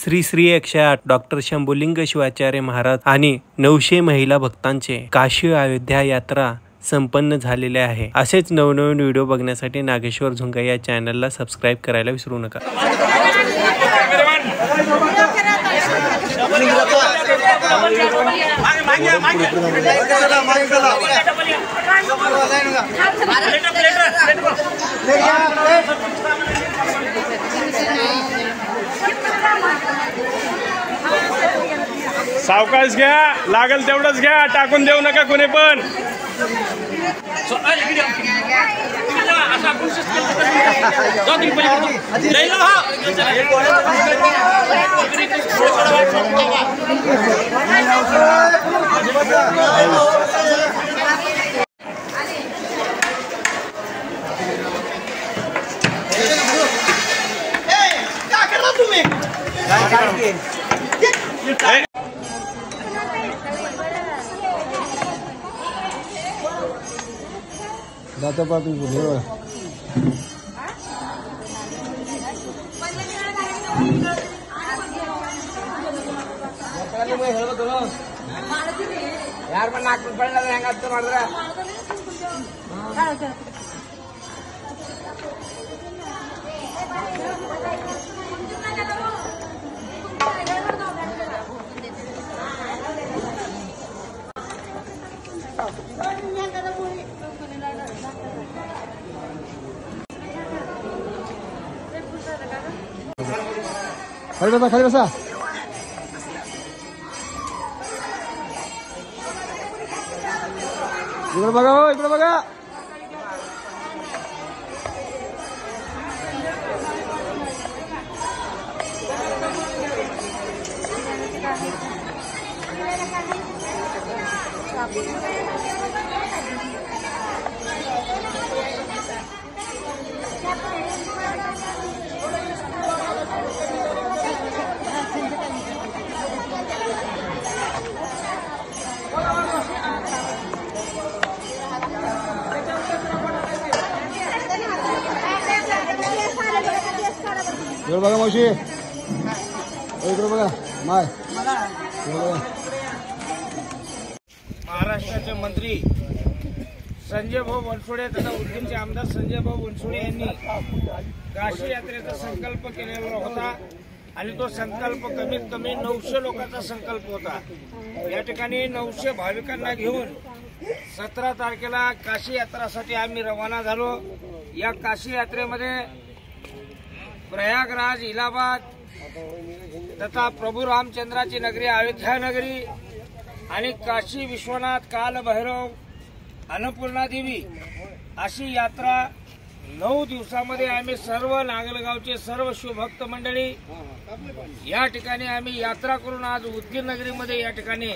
Shri Shri 108 doctor Shambhuling Shivacharya Maharaj आणि 900 महिला भक्तांचे काशी अयोध्या यात्रा संपन्न झालेले आहे। असेच नवनवीन व्हिडिओ बघण्यासाठी नागेश्वर झुंगा या चॅनलला सबस्क्राइब करायला विसरू नका। सावकाश घ्या, लागल तेवढंच घ्या, टाकून देऊ नका कोणी पण। दाता पाटी बोले यार मैं नाक में पड़ने लगा तो मार रहा खाली बसा इकडे बघा, हो इकडे बघा। इकडे बघा मावशी, इकडे बघा माय। महाराष्ट्राचे मंत्री संजय भाऊ बनसोडे तथा उदगीरचे आमदार संजय भाऊ बनसोडे यांनी काशी यात्रेचा संकल्प केलेला होता आणि तो संकल्प कमीत कमी 900 लोकांचा संकल्प होता। या ठिकाणी 900 भाविकांना घेऊन 17 तारखेला काशी यात्रासाठी आम्ही रवाना झालो। या काशी यात्रेमध्ये प्रयागराज, इलाहाबाद तथा प्रभू रामचंद्राची नगरी अयोध्या नगरी आणि काशी विश्वनाथ, काल भैरव, अन्नपूर्णा देवी अशी यात्रा 9 दिवसामध्ये आम्ही सर्व नागलगावचे सर्व शिवभक्त मंडळी या ठिकाणी आम्ही यात्रा करून आज उदगीर नगरीमध्ये या ठिकाणी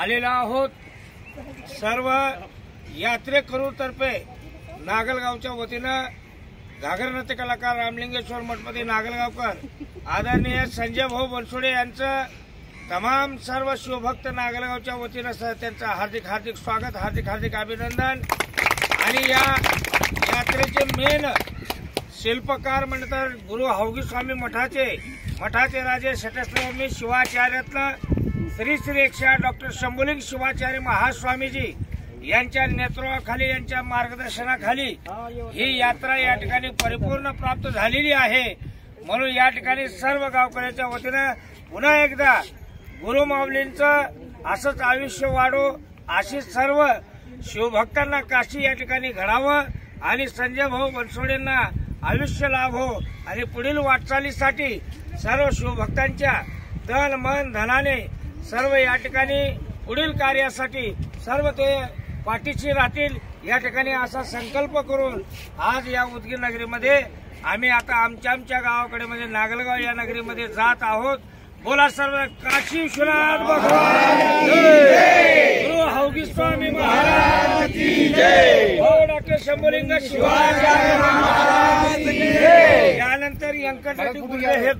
आलेलो आहोत। सर्व यात्रेकरूतर्फे नागलगावच्या वतीनं घागर नृत्य कलाकार रामलिंगेश्वर मठमध्ये नागलगावकर आदरणीय संजय भाऊ बनसोडे यांचं तमाम सर्व शिवभक्त नागलगावच्या वतीनं त्यांचं हार्दिक हार्दिक स्वागत, हार्दिक हार्दिक अभिनंदन। आणि या यात्रेचे मेन शिल्पकार म्हणतात गुरु हौगी स्वामी मठाचे राजे षटस्वामी शिवाचार्यातलं श्री श्री 108 डॉक्टर शंभुलिंग शिवाचार्य महास्वामीजी यांच्या नेतृत्वाखाली, यांच्या मार्गदर्शनाखाली ही यात्रा या ठिकाणी परिपूर्ण प्राप्त झालेली आहे। म्हणून या ठिकाणी सर्व गावकऱ्यांच्या वतीनं पुन्हा एकदा गुरु माऊलींचं असंच आयुष्य वाढो, अशी सर्व शिवभक्तांना काशी या ठिकाणी घडावं आणि संजय भाऊ बनसोडेंना आयुष्य लाभो आणि पुढील वाटचालीसाठी सर्व शिवभक्तांच्या तन मन धनाने सर्व या ठिकाणी पुढील कार्यासाठी सर्व ते पाठीशी राहतील या ठिकाणी असा संकल्प करून आज या उदगीर नगरीमध्ये आम्ही आता आमच्या गावाकडे म्हणजे नागलगाव या नगरीमध्ये जात आहोत। बोला सर्व काशी विश्वनाथ भगवान जय, गुरु हौगी स्वामी महाराज की जय, डॉक्टर शंभुलिंग शिवाचार्य महाराज की जय। यानंतर व्यंकटरेड्डी गुल्ले हे